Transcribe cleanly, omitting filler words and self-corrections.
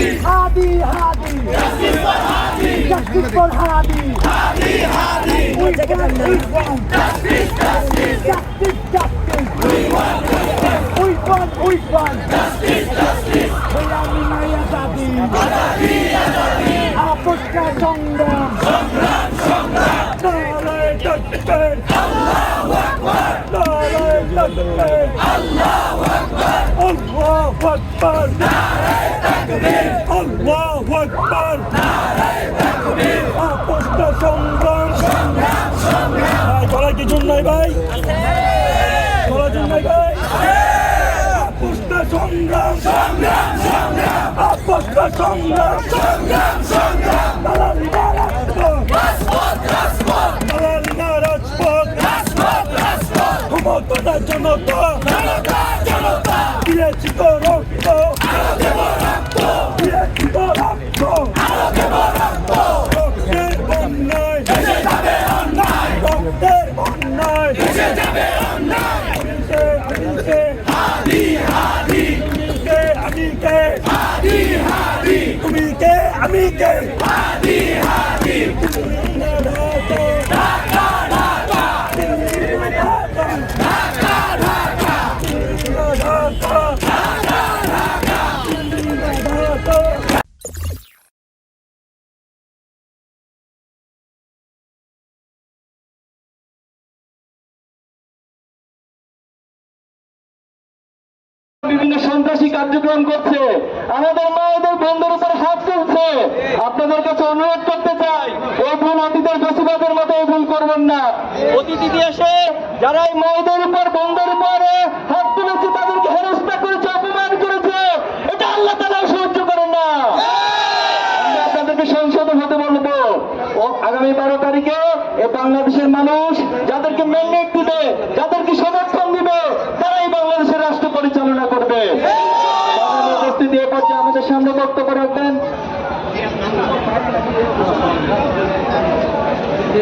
Hadi, Hadi. Justice for Hadi. We want justice. Justice. We want justice. Bayani নাই আজাদি। আপোষ কা সংগ্রাম। নারায়ে তাকবীর। আল্লাহু আকবার। নারায়ে তাকবীর। আল্লাহু আকবার। আল্লাহু আকবার। নারায়ে তাকবীর। আল্লাহু আকবার। নারায়ে তাকবীর। আপোষ কা সংগ্রাম। ভাই গলায় কি জন্য নাই ভাই? গলায় জন্য নাই ভাই? আপোষ কা সংগ্রাম। আপোষ কা সংগ্রাম। দালালি না রাজপথ। দালালি না রাজপথ। ক্ষমতা জনতা। দিয়েছি তো রক্ত। দিয়েছি তো রক্ত। রক্তের বন্যায়। রক্তের বন্যায়। তুমি কে আমি কে বিভিন্ন সন্ত্রাসী কার্যক্রম করছে, আমাদের মায়েদের বন্ধুর উপর হাত তুলছে। আপনাদের কাছে অনুরোধ করতে চাই, এই ভুল অতীতের বেশিরভাগের মতো এই ভুল করবেন না। অতীত ইতিহাসে যারা এই মায়েদের উপর বন্ধুর উপরে হাত তুলেছে, তাদেরকে হেনস্থা করেছে, অপমান করেছে, এটা আল্লাহ তাআলা সহ্য করেন না। আমরা আপনাদেরকে সংসদে হতে বলবো, আগামী 12 তারিখে এই বাংলাদেশের মানুষ যাদেরকে ম্যান্ডেট দিবে, যাদেরকে সমর্থন দিবে, তারাই বাংলাদেশের রাষ্ট্র পরিচালনা করবে। উপস্থিতি এ পর্যায়ে আমাদের সামনে বক্তব্য রাখবেন